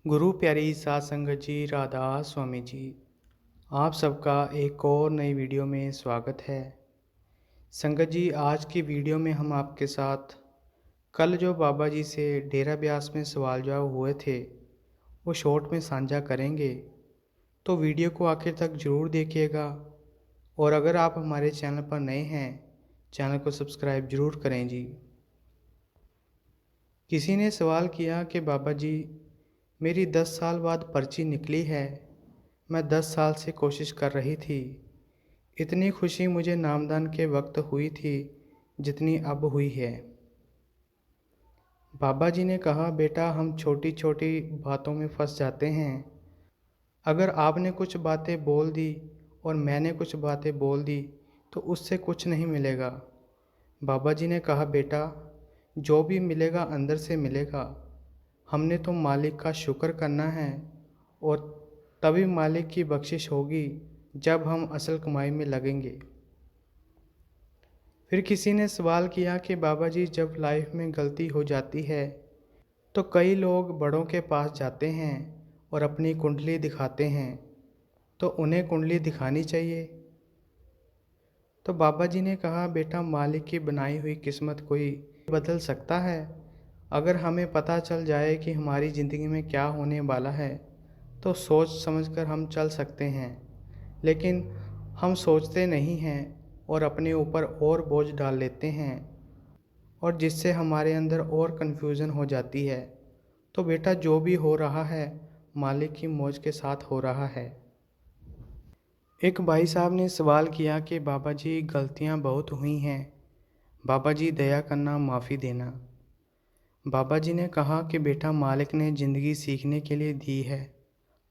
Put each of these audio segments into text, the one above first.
गुरु प्यारी सात संगत जी, राधा स्वामी जी, आप सबका एक और नई वीडियो में स्वागत है। संगत जी, आज की वीडियो में हम आपके साथ कल जो बाबा जी से डेरा ब्यास में सवाल जवाब हुए थे वो शॉर्ट में साझा करेंगे। तो वीडियो को आखिर तक ज़रूर देखिएगा और अगर आप हमारे चैनल पर नए हैं, चैनल को सब्सक्राइब ज़रूर करें जी। किसी ने सवाल किया कि बाबा जी, मेरी 10 साल बाद पर्ची निकली है। मैं 10 साल से कोशिश कर रही थी। इतनी खुशी मुझे नामदान के वक्त हुई थी जितनी अब हुई है। बाबा जी ने कहा, बेटा हम छोटी छोटी बातों में फंस जाते हैं। अगर आपने कुछ बातें बोल दी और मैंने कुछ बातें बोल दी तो उससे कुछ नहीं मिलेगा। बाबा जी ने कहा, बेटा जो भी मिलेगा अंदर से मिलेगा। हमने तो मालिक का शुक्र करना है और तभी मालिक की बख्शिश होगी जब हम असल कमाई में लगेंगे। फिर किसी ने सवाल किया कि बाबा जी, जब लाइफ में गलती हो जाती है तो कई लोग बड़ों के पास जाते हैं और अपनी कुंडली दिखाते हैं, तो उन्हें कुंडली दिखानी चाहिए। तो बाबा जी ने कहा, बेटा मालिक की बनाई हुई किस्मत कोई बदल सकता है। अगर हमें पता चल जाए कि हमारी ज़िंदगी में क्या होने वाला है तो सोच समझकर हम चल सकते हैं, लेकिन हम सोचते नहीं हैं और अपने ऊपर और बोझ डाल लेते हैं और जिससे हमारे अंदर और कन्फ्यूज़न हो जाती है। तो बेटा जो भी हो रहा है मालिक की मौज के साथ हो रहा है। एक भाई साहब ने सवाल किया कि बाबा जी गलतियाँ बहुत हुई हैं, बाबा जी दया करना, माफ़ी देना। बाबा जी ने कहा कि बेटा मालिक ने ज़िंदगी सीखने के लिए दी है।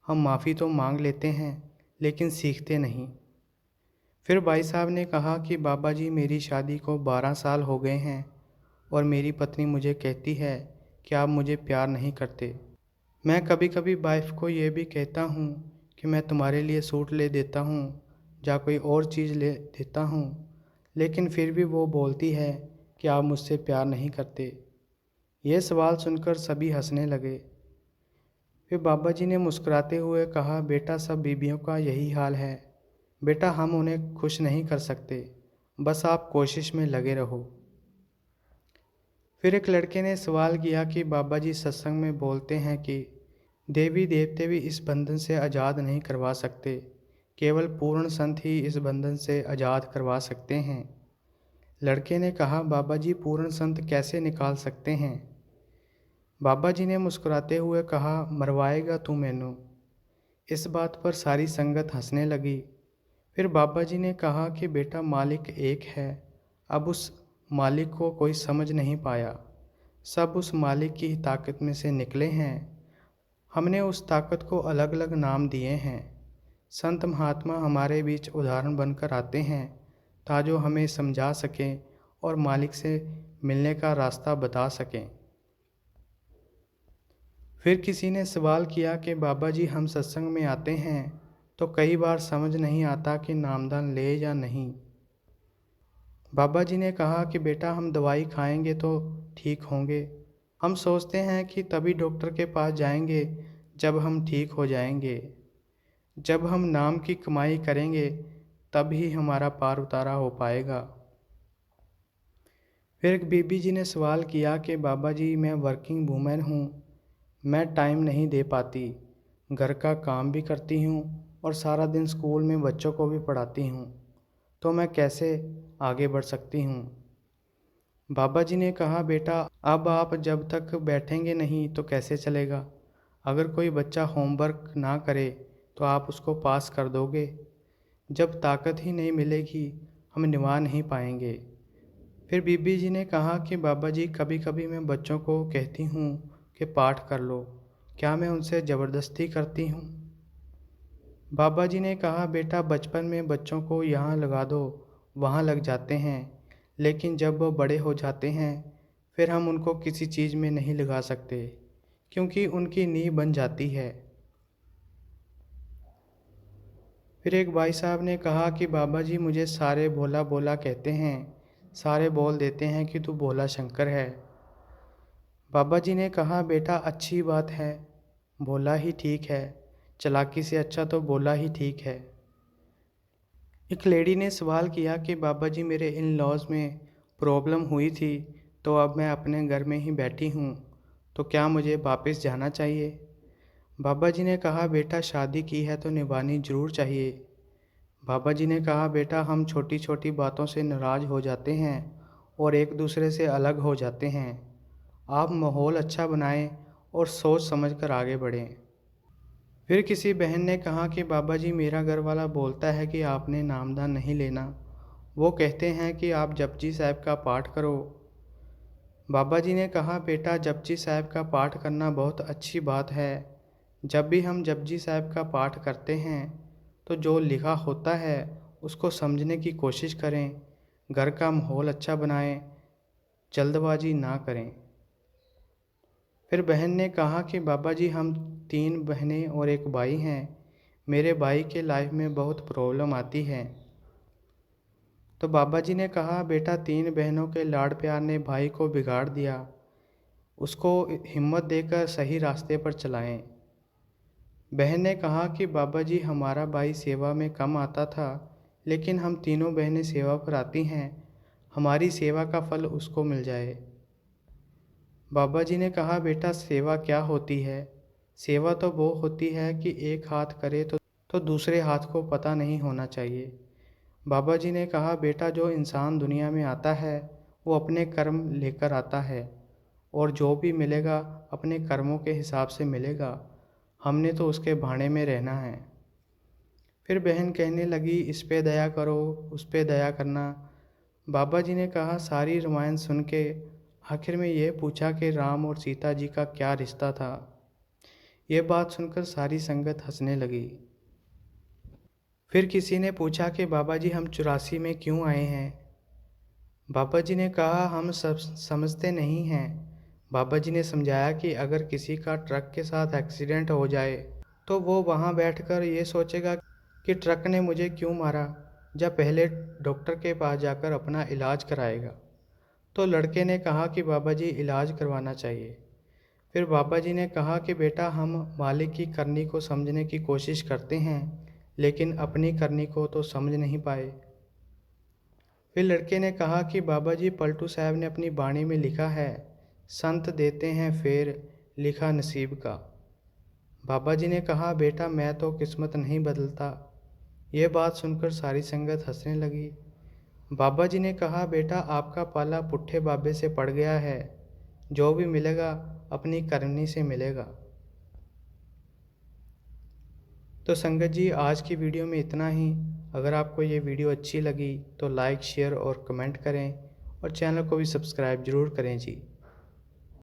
हम माफ़ी तो मांग लेते हैं लेकिन सीखते नहीं। फिर भाई साहब ने कहा कि बाबा जी मेरी शादी को 12 साल हो गए हैं और मेरी पत्नी मुझे कहती है कि आप मुझे प्यार नहीं करते। मैं कभी कभी वाइफ को ये भी कहता हूँ कि मैं तुम्हारे लिए सूट ले देता हूँ या कोई और चीज़ ले देता हूँ, लेकिन फिर भी वो बोलती है कि आप मुझसे प्यार नहीं करते। यह सवाल सुनकर सभी हंसने लगे। फिर बाबा जी ने मुस्कुराते हुए कहा, बेटा सब बीवियों का यही हाल है। बेटा हम उन्हें खुश नहीं कर सकते, बस आप कोशिश में लगे रहो। फिर एक लड़के ने सवाल किया कि बाबा जी सत्संग में बोलते हैं कि देवी देवते भी इस बंधन से आज़ाद नहीं करवा सकते, केवल पूर्ण संत ही इस बंधन से आज़ाद करवा सकते हैं। लड़के ने कहा, बाबा जी पूर्ण संत कैसे निकाल सकते हैं? बाबा जी ने मुस्कुराते हुए कहा, मरवाएगा तू मैनू। इस बात पर सारी संगत हंसने लगी। फिर बाबा जी ने कहा कि बेटा मालिक एक है, अब उस मालिक को कोई समझ नहीं पाया। सब उस मालिक की ही ताकत में से निकले हैं। हमने उस ताकत को अलग अलग नाम दिए हैं। संत महात्मा हमारे बीच उदाहरण बनकर आते हैं ताजो हमें समझा सकें और मालिक से मिलने का रास्ता बता सकें। फिर किसी ने सवाल किया कि बाबा जी हम सत्संग में आते हैं तो कई बार समझ नहीं आता कि नामदान ले या नहीं। बाबा जी ने कहा कि बेटा हम दवाई खाएंगे तो ठीक होंगे। हम सोचते हैं कि तभी डॉक्टर के पास जाएंगे जब हम ठीक हो जाएंगे। जब हम नाम की कमाई करेंगे तब ही हमारा पार उतारा हो पाएगा। फिर एक बीबी जी ने सवाल किया कि बाबा जी मैं वर्किंग वूमेन हूँ, मैं टाइम नहीं दे पाती, घर का काम भी करती हूँ और सारा दिन स्कूल में बच्चों को भी पढ़ाती हूँ, तो मैं कैसे आगे बढ़ सकती हूँ? बाबा जी ने कहा, बेटा अब आप जब तक बैठेंगे नहीं तो कैसे चलेगा? अगर कोई बच्चा होमवर्क ना करे तो आप उसको पास कर दोगे? जब ताकत ही नहीं मिलेगी हम निभा नहीं पाएंगे। फिर बीबी जी ने कहा कि बाबा जी कभी कभी मैं बच्चों को कहती हूँ कि पाठ कर लो, क्या मैं उनसे ज़बरदस्ती करती हूँ? बाबा जी ने कहा, बेटा बचपन में बच्चों को यहाँ लगा दो, वहाँ लग जाते हैं, लेकिन जब वो बड़े हो जाते हैं फिर हम उनको किसी चीज़ में नहीं लगा सकते क्योंकि उनकी नींव बन जाती है। फिर एक भाई साहब ने कहा कि बाबा जी मुझे सारे भोला भोला कहते हैं, सारे बोल देते हैं कि तू भोला शंकर है। बाबा जी ने कहा, बेटा अच्छी बात है, बोला ही ठीक है, चालाकी से अच्छा तो बोला ही ठीक है। एक लेडी ने सवाल किया कि बाबा जी मेरे इन लॉज में प्रॉब्लम हुई थी, तो अब मैं अपने घर में ही बैठी हूँ, तो क्या मुझे वापस जाना चाहिए? बाबा जी ने कहा बेटा शादी की है तो निभानी ज़रूर चाहिए। बाबा जी ने कहा बेटा हम छोटी छोटी बातों से नाराज़ हो जाते हैं और एक दूसरे से अलग हो जाते हैं। आप माहौल अच्छा बनाएं और सोच समझ कर आगे बढ़ें। फिर किसी बहन ने कहा कि बाबा जी मेरा घर वाला बोलता है कि आपने नामदान नहीं लेना। वो कहते हैं कि आप जपजी साहब का पाठ करो। बाबा जी ने कहा बेटा जपजी साहब का पाठ करना बहुत अच्छी बात है। जब भी हम जपजी साहब का पाठ करते हैं तो जो लिखा होता है उसको समझने की कोशिश करें, घर का माहौल अच्छा बनाएं, जल्दबाजी ना करें। फिर बहन ने कहा कि बाबा जी हम 3 बहनें और एक भाई हैं। मेरे भाई के लाइफ में बहुत प्रॉब्लम आती है। तो बाबा जी ने कहा बेटा 3 बहनों के लाड़ प्यार ने भाई को बिगाड़ दिया। उसको हिम्मत देकर सही रास्ते पर चलाएं। बहन ने कहा कि बाबा जी हमारा भाई सेवा में कम आता था, लेकिन हम तीनों बहनें सेवा पर आती हैं। हमारी सेवा का फल उसको मिल जाए। बाबा जी ने कहा बेटा सेवा क्या होती है? सेवा तो वो होती है कि एक हाथ करे तो दूसरे हाथ को पता नहीं होना चाहिए। बाबा जी ने कहा बेटा जो इंसान दुनिया में आता है वो अपने कर्म लेकर आता है और जो भी मिलेगा अपने कर्मों के हिसाब से मिलेगा। हमने तो उसके भाड़े में रहना है। फिर बहन कहने लगी इस पे दया करो, उस पे दया करना। बाबा जी ने कहा सारी रामायण सुन के आखिर में ये पूछा कि राम और सीता जी का क्या रिश्ता था। ये बात सुनकर सारी संगत हंसने लगी। फिर किसी ने पूछा कि बाबा जी हम 84 में क्यों आए हैं? बाबा जी ने कहा हम सब समझते नहीं हैं। बाबा जी ने समझाया कि अगर किसी का ट्रक के साथ एक्सीडेंट हो जाए तो वो वहाँ बैठकर ये सोचेगा कि ट्रक ने मुझे क्यों मारा, जब पहले डॉक्टर के पास जाकर अपना इलाज कराएगा। तो लड़के ने कहा कि बाबा जी इलाज करवाना चाहिए। फिर बाबा जी ने कहा कि बेटा हम मालिक की करनी को समझने की कोशिश करते हैं, लेकिन अपनी करनी को तो समझ नहीं पाए। फिर लड़के ने कहा कि बाबा जी पलटू साहब ने अपनी बाणी में लिखा है, संत देते हैं फेर लिखा नसीब का। बाबा जी ने कहा बेटा मैं तो किस्मत नहीं बदलता। यह बात सुनकर सारी संगत हंसने लगी। बाबा जी ने कहा बेटा आपका पाला पुट्ठे बाबे से पड़ गया है। जो भी मिलेगा अपनी करनी से मिलेगा। तो संगत जी आज की वीडियो में इतना ही। अगर आपको ये वीडियो अच्छी लगी तो लाइक शेयर और कमेंट करें और चैनल को भी सब्सक्राइब ज़रूर करें जी।